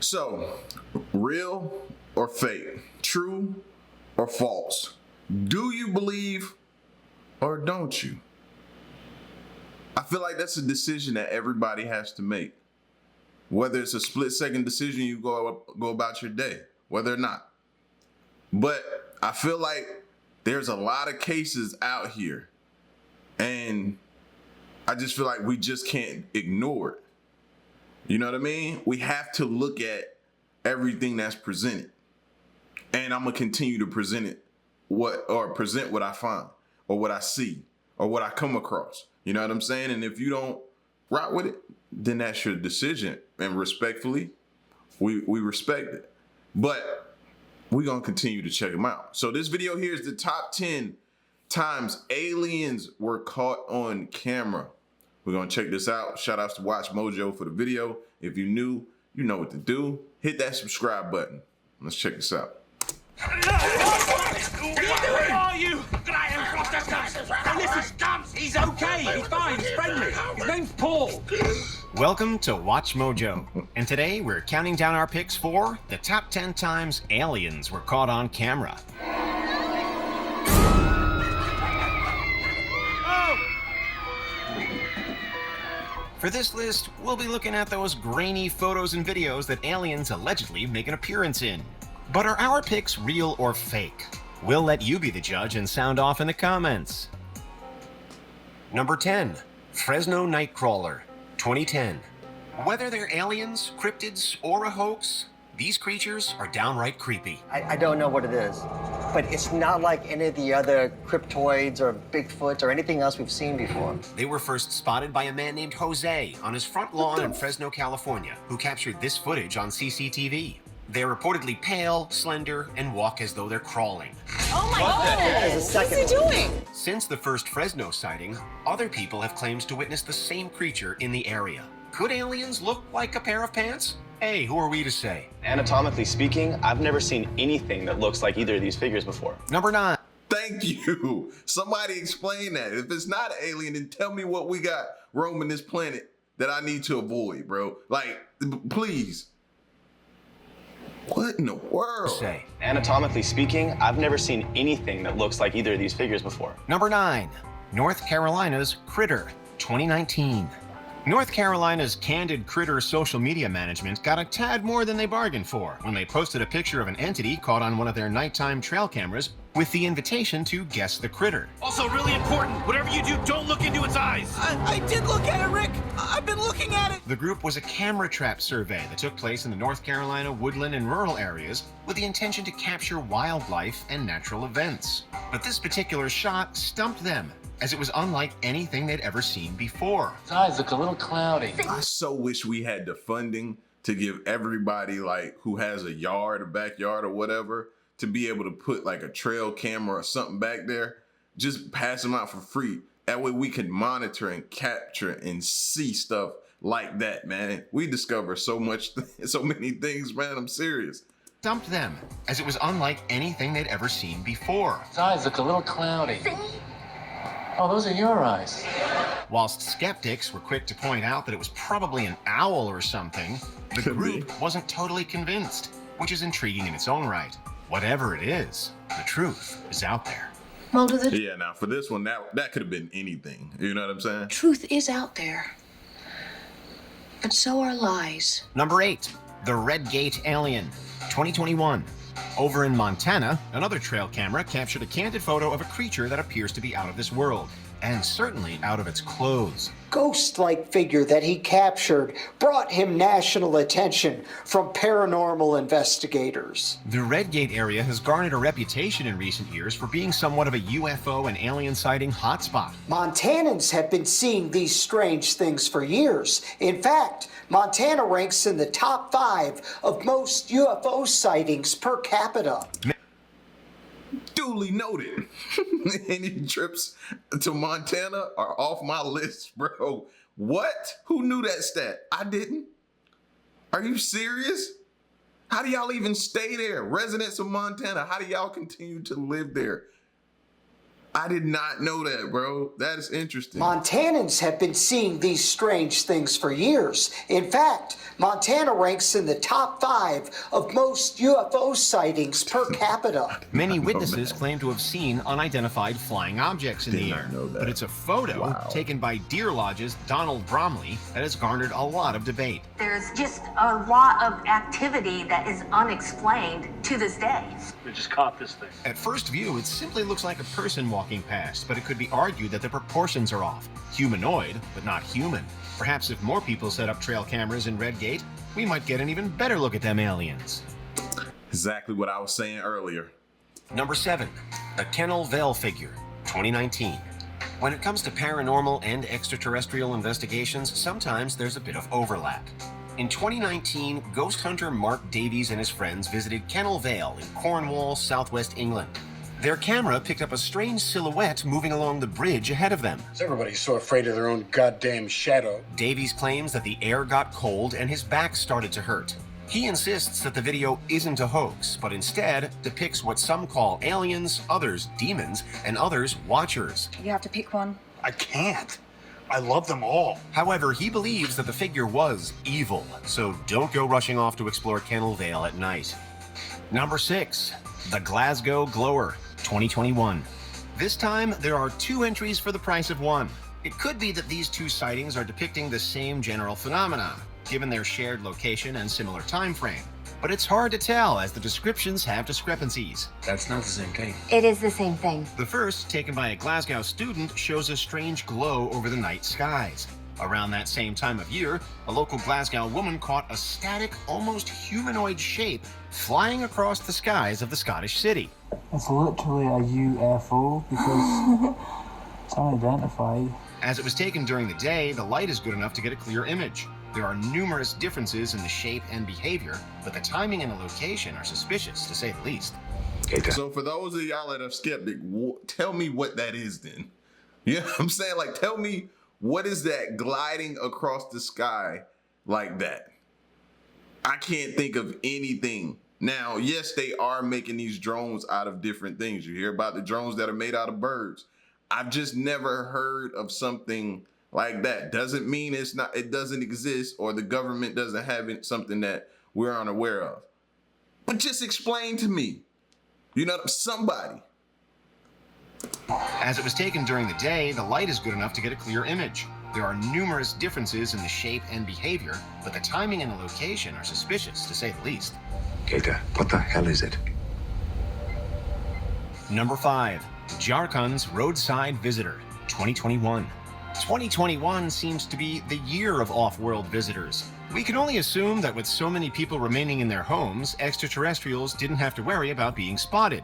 So, real or fake? True or false? Do you believe or don't you? I feel like that's a decision that everybody has to make. Whether it's a split-second decision, you go about your day, whether or not. But I feel like there's a lot of cases out here, and I just feel like we just can't ignore it. You know what I mean? We have to look at everything that's presented. And I'm gonna continue to present what I find or what I see or what I come across. You know what I'm saying? And if you don't rock with it, then that's your decision. And respectfully, we respect it. But we're gonna continue to check them out. So this video here is the top 10 times aliens were caught on camera. We're gonna check this out. Shout outs to Watch Mojo for the video. If you're new, you know what to do. Hit that subscribe button. Let's check this out. Who are you? And this is Gums. He's okay. He's fine. He's friendly. His name's Paul. Welcome to Watch Mojo. And today we're counting down our picks for the top 10 times aliens were caught on camera. For this list, we'll be looking at those grainy photos and videos that aliens allegedly make an appearance in. But are our picks real or fake? We'll let you be the judge and sound off in the comments. Number 10, Fresno nightcrawler, 2010. Whether they're aliens, cryptids, or a hoax, these creatures are downright creepy. I don't know what it is, but it's not like any of the other cryptoids or Bigfoots or anything else we've seen before. They were first spotted by a man named Jose on his front lawn in Fresno, California, who captured this footage on CCTV. They're reportedly pale, slender, and walk as though they're crawling. Oh my God! What's he doing? Since the first Fresno sighting, other people have claimed to witness the same creature in the area. Could aliens look like a pair of pants? Hey, who are we to say? Anatomically speaking, I've never seen anything that looks like either of these figures before. Number 9. Thank you. Somebody explain that. If it's not an alien, then tell me what we got roaming this planet that I need to avoid, bro. Like, please. What in the world? Say. Anatomically speaking, I've never seen anything that looks like either of these figures before. Number 9. North Carolina's Critter, 2019. North Carolina's Candid Critter social media management got a tad more than they bargained for when they posted a picture of an entity caught on one of their nighttime trail cameras with the invitation to guess the critter. Also, really important, whatever you do, don't look into its eyes. I did look at it, Rick. I've been looking at it. The group was a camera trap survey that took place in the North Carolina woodland and rural areas with the intention to capture wildlife and natural events. But this particular shot stumped them, as it was unlike anything they'd ever seen before. His eyes look a little cloudy. I so wish we had the funding to give everybody like who has a yard, a backyard or whatever, to be able to put like a trail camera or something back there. Just pass them out for free. That way we can monitor and capture and see stuff like that, man. We discover so many things, man. I'm serious. Stumped them, as it was unlike anything they'd ever seen before. His eyes look a little cloudy. Oh, those are your eyes. Whilst skeptics were quick to point out that it was probably an owl or something, the group wasn't totally convinced, which is intriguing in its own right. Whatever it is, the truth is out there. Yeah, now for this one, that could have been anything. You know what I'm saying? Truth is out there, but so are lies. Number 8, the Red Gate Alien, 2021. Over in Montana, another trail camera captured a candid photo of a creature that appears to be out of this world, and certainly out of its clothes. Ghost-like figure that he captured brought him national attention from paranormal investigators. The Red Gate area has garnered a reputation in recent years for being somewhat of a UFO and alien sighting hotspot. Montanans have been seeing these strange things for years. In fact, Montana ranks in the top 5 of most UFO sightings per capita. Duly noted. Any trips to Montana are off my list, bro. What? Who knew that stat? I didn't. Are you serious? How do y'all even stay there? Residents of Montana, how do y'all continue to live there? I did not know that, bro. That is interesting. Montanans have been seeing these strange things for years. In fact, Montana ranks in the top 5 of most UFO sightings per capita. Many witnesses claim to have seen unidentified flying objects in the air. But it's a photo taken by Deer Lodge's Donald Bromley that has garnered a lot of debate. There's just a lot of activity that is unexplained to this day. We just caught this thing. At first view, it simply looks like a person walking past, but it could be argued that the proportions are off. Humanoid, but not human. Perhaps if more people set up trail cameras in Red Gate, we might get an even better look at them aliens. Exactly what I was saying earlier. Number 7, a Kennall Vale figure, 2019. When it comes to paranormal and extraterrestrial investigations, sometimes there's a bit of overlap. In 2019, ghost hunter Mark Davies and his friends visited Kennall Vale in Cornwall, southwest England. Their camera picked up a strange silhouette moving along the bridge ahead of them. Everybody's so afraid of their own goddamn shadow. Davies claims that the air got cold and his back started to hurt. He insists that the video isn't a hoax, but instead depicts what some call aliens, others demons, and others watchers. You have to pick one. I can't. I love them all. However, he believes that the figure was evil, so don't go rushing off to explore Kennall Vale at night. Number 6, the Glasgow Glower, 2021. This time, there are 2 entries for the price of 1. It could be that these 2 sightings are depicting the same general phenomenon, given their shared location and similar time frame. But it's hard to tell as the descriptions have discrepancies. That's not the same thing. It is the same thing. The first, taken by a Glasgow student, shows a strange glow over the night skies. Around that same time of year, a local Glasgow woman caught a static, almost humanoid shape flying across the skies of the Scottish city. It's literally a UFO because it's unidentified. As it was taken during the day, the light is good enough to get a clear image. There are numerous differences in the shape and behavior, but the timing and the location are suspicious, to say the least. So for those of y'all that are skeptic, tell me what that is then. You know what I'm saying? Like, tell me, what is that gliding across the sky like that? I can't think of anything. Now, yes, they are making these drones out of different things. You hear about the drones that are made out of birds. I've just never heard of something like that. Doesn't mean it doesn't exist, or the government doesn't have something that we're unaware of. But just explain to me, somebody. As it was taken during the day, the light is good enough to get a clear image. There are numerous differences in the shape and behavior, but the timing and the location are suspicious, to say the least. Keita, what the hell is it? Number 5, Jharkhand's Roadside Visitor, 2021. 2021 seems to be the year of off-world visitors. We can only assume that with so many people remaining in their homes, extraterrestrials didn't have to worry about being spotted.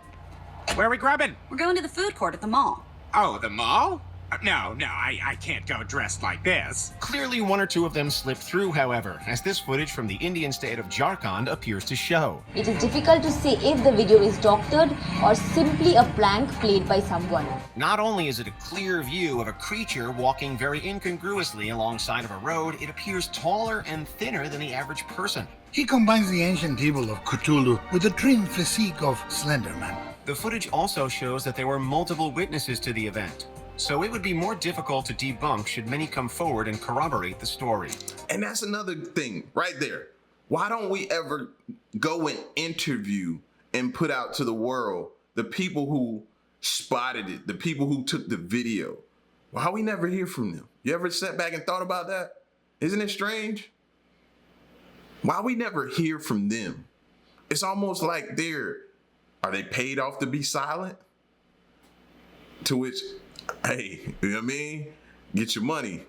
Where are we grubbing? We're going to the food court at the mall. Oh, the mall? No, I can't go dressed like this. Clearly, 1 or 2 of them slipped through, however, as this footage from the Indian state of Jharkhand appears to show. It is difficult to say if the video is doctored or simply a prank played by someone. Not only is it a clear view of a creature walking very incongruously alongside of a road, it appears taller and thinner than the average person. He combines the ancient evil of Cthulhu with the trim physique of Slenderman. The footage also shows that there were multiple witnesses to the event, so it would be more difficult to debunk should many come forward and corroborate the story. And that's another thing right there. Why don't we ever go and interview and put out to the world the people who spotted it, the people who took the video? Why we never hear from them? You ever sat back and thought about that? Isn't it strange? Why we never hear from them? It's almost like are they paid off to be silent? To which, hey, you know what I mean? Get your money.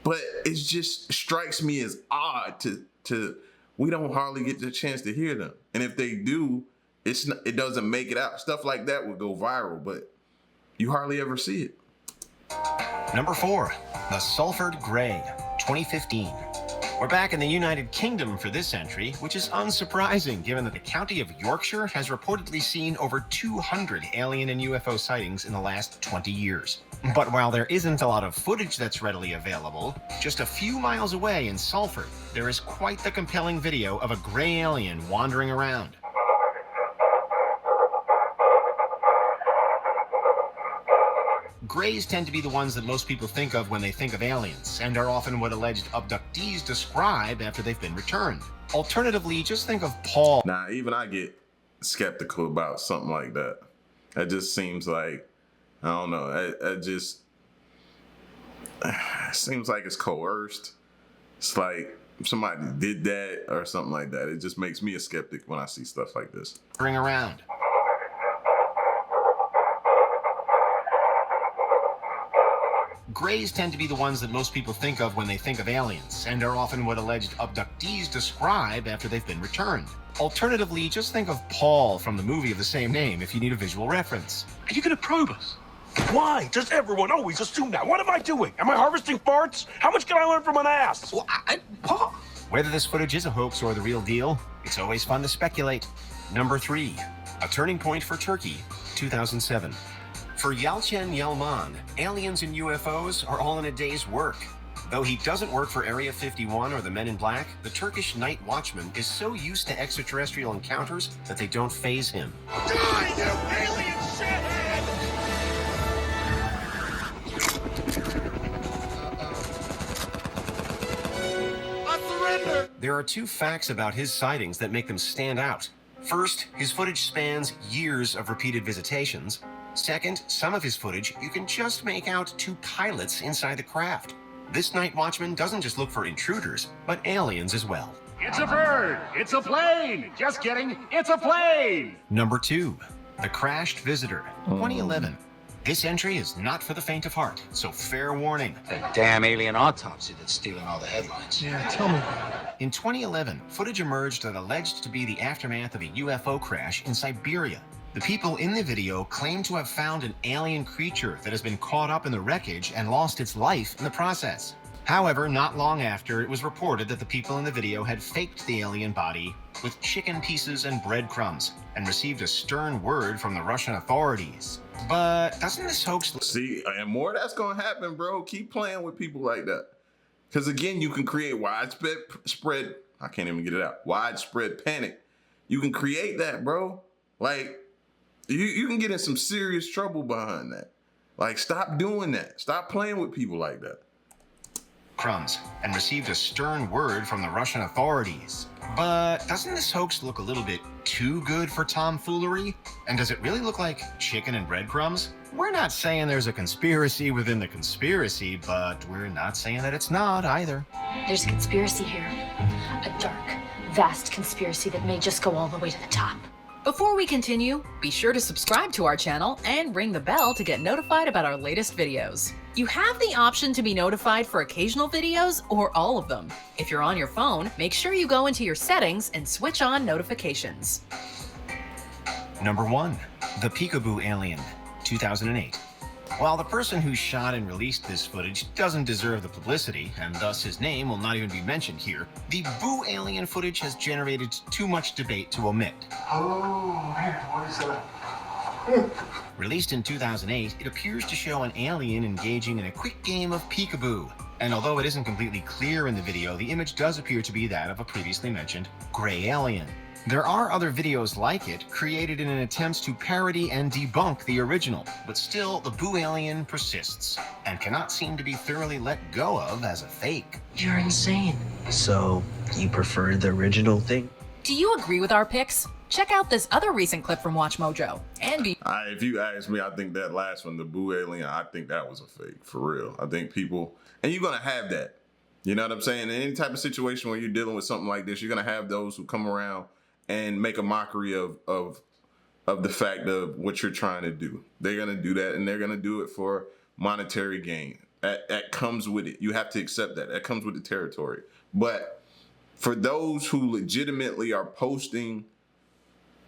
But it just strikes me as odd to we don't hardly get the chance to hear them. And if they do, it doesn't make it out. Stuff like that would go viral, but you hardly ever see it. Number 4, the Salford Grey, 2015. We're back in the United Kingdom for this entry, which is unsurprising given that the county of Yorkshire has reportedly seen over 200 alien and UFO sightings in the last 20 years. But while there isn't a lot of footage that's readily available, just a few miles away in Salford, there is quite the compelling video of a gray alien wandering around. Grays tend to be the ones that most people think of when they think of aliens, and are often what alleged abductees describe after they've been returned. Alternatively, just think of Paul. Now, even I get skeptical about something like that. It just seems like, I don't know, it seems like it's coerced. It's like somebody did that or something like that. It just makes me a skeptic when I see stuff like this. Bring around. Grays tend to be the ones that most people think of when they think of aliens, and are often what alleged abductees describe after they've been returned. Alternatively, just think of Paul from the movie of the same name if you need a visual reference. Are you gonna probe us? Why does everyone always assume that? What am I doing? Am I harvesting farts? How much can I learn from an ass? Well, what? Whether this footage is a hoax or the real deal, it's always fun to speculate. Number 3, a turning point for Turkey, 2007. For Yalçın Yılmaz, aliens and UFOs are all in a day's work. Though he doesn't work for Area 51 or the Men in Black, the Turkish night watchman is so used to extraterrestrial encounters that they don't faze him. Die, you alien shithead! I surrender! There are 2 facts about his sightings that make them stand out. First, his footage spans years of repeated visitations. Second, some of his footage you can just make out 2 pilots inside the craft. This night watchman doesn't just look for intruders, but aliens as well. It's a bird! It's a plane! Just kidding, it's a plane! Number 2, the crashed visitor, 2011. This entry is not for the faint of heart, so fair warning. That damn alien autopsy that's stealing all the headlines. Yeah, tell me. In 2011, footage emerged that alleged to be the aftermath of a UFO crash in Siberia. The people in the video claim to have found an alien creature that has been caught up in the wreckage and lost its life in the process. However, not long after, it was reported that the people in the video had faked the alien body with chicken pieces and breadcrumbs and received a stern word from the Russian authorities. But doesn't this hoax... See, and more that's gonna happen, bro. Keep playing with people like that. Because again, you can create widespread panic. You can create that, bro. Like, you can get in some serious trouble behind that. Like, stop doing that. Stop playing with people like that. Crumbs and received a stern word from the Russian authorities. But doesn't this hoax look a little bit too good for tomfoolery? And does it really look like chicken and breadcrumbs? We're not saying there's a conspiracy within the conspiracy, but we're not saying that it's not either. There's a conspiracy here. A dark, vast conspiracy that may just go all the way to the top. Before we continue, be sure to subscribe to our channel and ring the bell to get notified about our latest videos. You have the option to be notified for occasional videos or all of them. If you're on your phone, make sure you go into your settings and switch on notifications. Number 1, the Peekaboo Alien, 2008. While the person who shot and released this footage doesn't deserve the publicity, and thus his name will not even be mentioned here, the Boo Alien footage has generated too much debate to omit. Oh, man, what is that? Released in 2008, it appears to show an alien engaging in a quick game of peekaboo. And although it isn't completely clear in the video, the image does appear to be that of a previously mentioned gray alien. There are other videos like it, created in an attempt to parody and debunk the original, but still, the Boo Alien persists, and cannot seem to be thoroughly let go of as a fake. You're insane. So, you prefer the original thing? Do you agree with our picks? Check out this other recent clip from Watch Mojo. And be If you ask me, I think that last one, the Boo Alien, I think that was a fake, for real. I think people, and you're gonna have that. You know what I'm saying? In any type of situation where you're dealing with something like this, you're gonna have those who come around and make a mockery of the fact of what you're trying to do. They're gonna do that, and they're gonna do it for monetary gain. That comes with it. You have to accept that. That comes with the territory. But for those who legitimately are posting,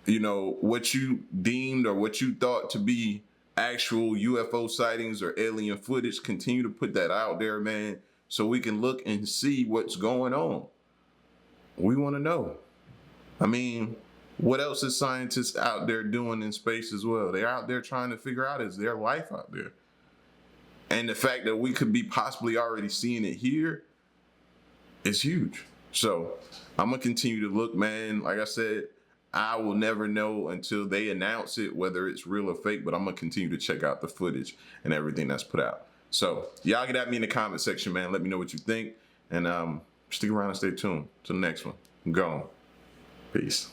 you know, what you deemed or what you thought to be actual UFO sightings or alien footage, continue to put that out there, man, so we can look and see what's going on. We want to know. I mean, what else is scientists out there doing in space as well? They're out there trying to figure out, is there life out there? And the fact that we could be possibly already seeing it here is huge. So I'm going to continue to look, man. Like I said, I will never know until they announce it, whether it's real or fake, but I'm gonna continue to check out the footage and everything that's put out. So y'all get at me in the comment section, man. Let me know what you think. And stick around and stay tuned. Till the next one. I'm gone. Peace.